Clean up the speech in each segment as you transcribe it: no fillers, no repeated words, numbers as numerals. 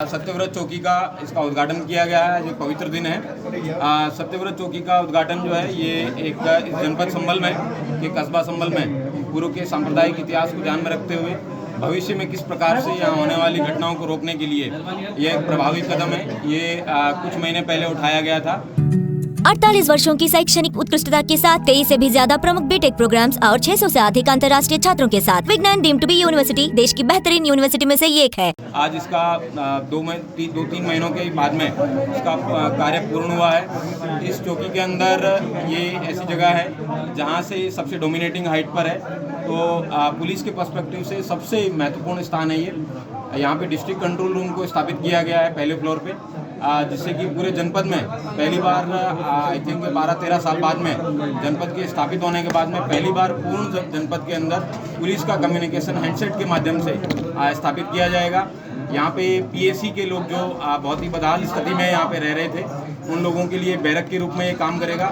सत्यव्रत चौकी का इसका उद्घाटन किया गया है। ये पवित्र दिन है। सत्यव्रत चौकी का उद्घाटन जो है ये एक जनपद संभल में के कस्बा संभल में गुरु के सांप्रदायिक इतिहास को ध्यान में रखते हुए भविष्य में किस प्रकार से यहाँ होने वाली घटनाओं को रोकने के लिए ये एक प्रभावी कदम है। ये कुछ महीने पहले उठाया गया था। 48 वर्षों की शैक्षणिक उत्कृष्टता के साथ 23 से भी ज्यादा प्रमुख बीटेक प्रोग्राम्स और 600 से अधिक अंतर्राष्ट्रीय छात्रों के साथ विज्ञान डीम्ड टू बी यूनिवर्सिटी देश की बेहतरीन यूनिवर्सिटी में से एक है। आज इसका 2-3 महीनों के बाद में इसका कार्य पूर्ण हुआ है। इस चौकी के अंदर ये ऐसी जगह है जहाँ से सबसे डोमिनेटिंग हाइट पर है, तो पुलिस के पर्सपेक्टिव से सबसे महत्वपूर्ण स्थान है ये। यहाँ पे डिस्ट्रिक्ट कंट्रोल रूम को स्थापित किया गया है पहले फ्लोर पे, जिससे कि पूरे जनपद में पहली बार आई थिंक 12-13 साल बाद में जनपद के स्थापित होने के बाद में पहली बार पूर्ण जनपद के अंदर पुलिस का कम्युनिकेशन हैंडसेट के माध्यम से स्थापित किया जाएगा। यहाँ पे पीएसी के लोग जो बहुत ही बदहाल स्थिति में यहाँ पे रह रहे थे, उन लोगों के लिए बैरक के रूप में ये काम करेगा।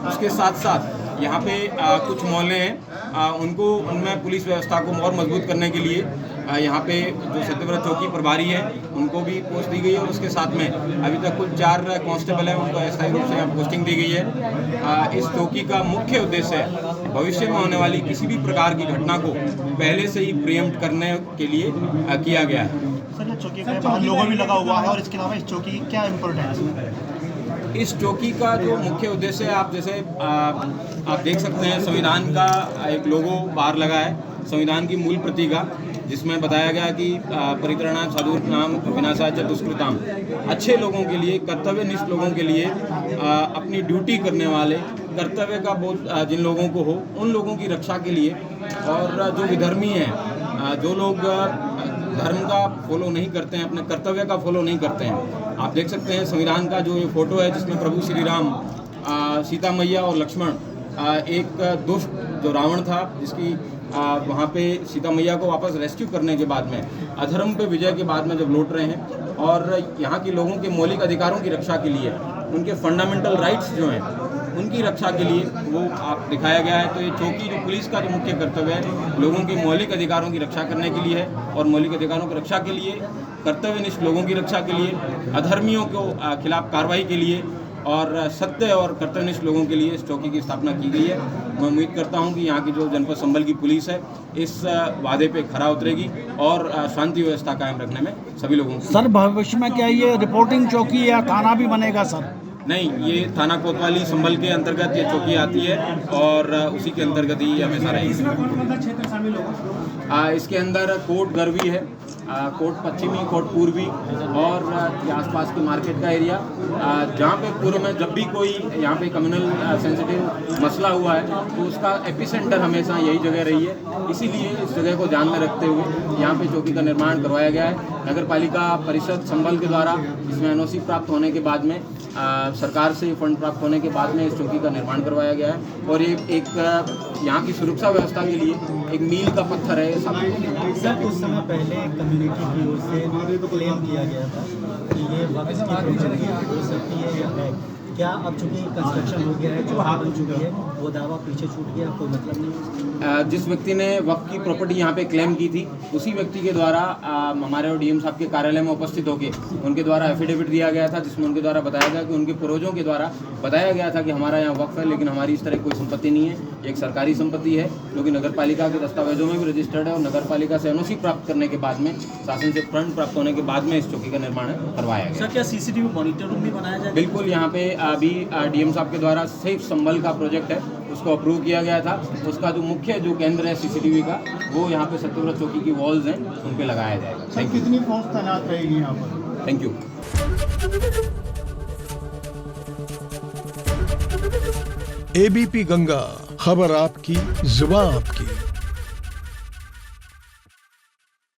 उसके साथ साथ यहाँ पे कुछ मोहल्ले हैं, उनमें पुलिस व्यवस्था को और मजबूत करने के लिए यहाँ पे जो सत्यव्रत चौकी प्रभारी है उनको भी पोस्ट दी गई है। और उसके साथ में अभी तक कुल 4 कांस्टेबल हैं, उनको अस्थायी रूप से यहाँ पोस्टिंग दी गई है। इस चौकी का मुख्य उद्देश्य है भविष्य में होने वाली किसी भी प्रकार की घटना को पहले से ही प्रिएम्प्ट करने के लिए किया गया है। सर, चौकी के बाहर लोगो भी लगा हुआ है और इसके अलावा इस चौकी की क्या इम्पोर्टेंस है? इस चौकी का जो मुख्य उद्देश्य है, आप जैसे आप देख सकते हैं संविधान का एक लोगो बाहर लगा है, संविधान की मूल प्रति का, जिसमें बताया गया कि परित्राणाय साधूनां विनाशाय च दुष्कृतां, अच्छे लोगों के लिए, कर्तव्यनिष्ठ लोगों के लिए, अपनी ड्यूटी करने वाले, कर्तव्य का बोध जिन लोगों को हो उन लोगों की रक्षा के लिए, और जो विधर्मी हैं, जो लोग धर्म का फॉलो नहीं करते हैं, अपने कर्तव्य का फॉलो नहीं करते हैं। आप देख सकते हैं संविधान का जो ये फोटो है जिसमें प्रभु श्री राम, सीता मैया और लक्ष्मण, एक दुष्ट जो रावण था जिसकी वहाँ पे सीता मैया को वापस रेस्क्यू करने के बाद में, अधर्म पे विजय के बाद में जब लौट रहे हैं और यहाँ के लोगों के मौलिक अधिकारों की रक्षा के लिए, उनके फंडामेंटल राइट्स जो हैं उनकी रक्षा के लिए वो आप दिखाया गया है। तो ये चौकी जो पुलिस का जो मुख्य कर्तव्य है लोगों के मौलिक अधिकारों की रक्षा करने के लिए है, और मौलिक अधिकारों की रक्षा के लिए, कर्तव्यनिष्ठ लोगों की रक्षा के लिए, अधर्मियों को खिलाफ कार्रवाई के लिए और सत्य और कर्तव्यनिष्ठ लोगों के लिए इस चौकी की स्थापना की गई है। मैं उम्मीद करता हूं कि यहाँ की जो जनपद संभल की पुलिस है इस वादे पे खरा उतरेगी और शांति व्यवस्था कायम रखने में सभी लोगों को। सर, भविष्य में क्या ये रिपोर्टिंग चौकी या थाना भी बनेगा सर? नहीं, ये थाना कोतवाली संभल के अंतर्गत ये चौकी आती है और उसी के अंतर्गत ही हमेशा रहेगी। इसके अंदर कोट गरवी है, कोट पश्चिमी, कोट पूर्वी और आसपास के मार्केट का एरिया, जहाँ पे पूर्व में जब भी कोई यहाँ पे कम्युनल सेंसिटिव मसला हुआ है तो उसका एपिसेंटर हमेशा यही जगह रही है। इसीलिए इस जगह को ध्यान में रखते हुए यहाँ पे चौकी का निर्माण करवाया गया है। नगर पालिका परिषद संभल के द्वारा इसमें एनओसी प्राप्त होने के बाद में, सरकार से फंड प्राप्त होने के बाद में इस चौकी का निर्माण करवाया गया है। और ये एक यहाँ की सुरक्षा व्यवस्था के लिए एक मील का पत्थर है। सर, कुछ समय पहले कम्युनिटी की ओर से क्लेम किया गया था कि ये वक्त की प्रॉपर्टी हो सकती है या है, क्या अब चूंकि कंस्ट्रक्शन हो गया है, जो बन चुकी है, वो दावा पीछे छूट गया, कोई मतलब नहीं? जिस व्यक्ति ने वक्त की प्रॉपर्टी यहाँ पे क्लेम की थी उसी व्यक्ति के द्वारा हमारे डीएम साहब के कार्यालय में उपस्थित होकर उनके द्वारा एफिडेविट दिया गया था, जिसमें उनके द्वारा बताया गया कि उनके पूर्वजों के द्वारा बताया गया था कि हमारा यहाँ वक्त है, लेकिन हमारी इस तरह कोई संपत्ति नहीं है, एक सरकारी संपत्ति है जो कि नगर पालिका के दस्तावेजों में भी रजिस्टर्ड है। और नगर पालिका से एनओसी प्राप्त करने के बाद में, शासन से फंड प्राप्त होने के बाद में इस चौकी का निर्माण करवाया गया। सर, क्या सीसीटीवी मॉनिटर रूम भी बनाया जाए? बिल्कुल, यहाँ पे अभी डीएम साहब के द्वारा सेफ संभल का प्रोजेक्ट है, उसको अप्रूव किया गया था। उसका जो मुख्य जो केंद्र है सीसीटीवी का, वो यहाँ पे सत्यव्रत चौकी की वॉल्स हैं उन पे लगाया जाएगा। सर, कितनी फोर्स तैनात रहेगी यहाँ पर? Thank you. एबीपी गंगा, खबर आपकी, जुबान आपकी।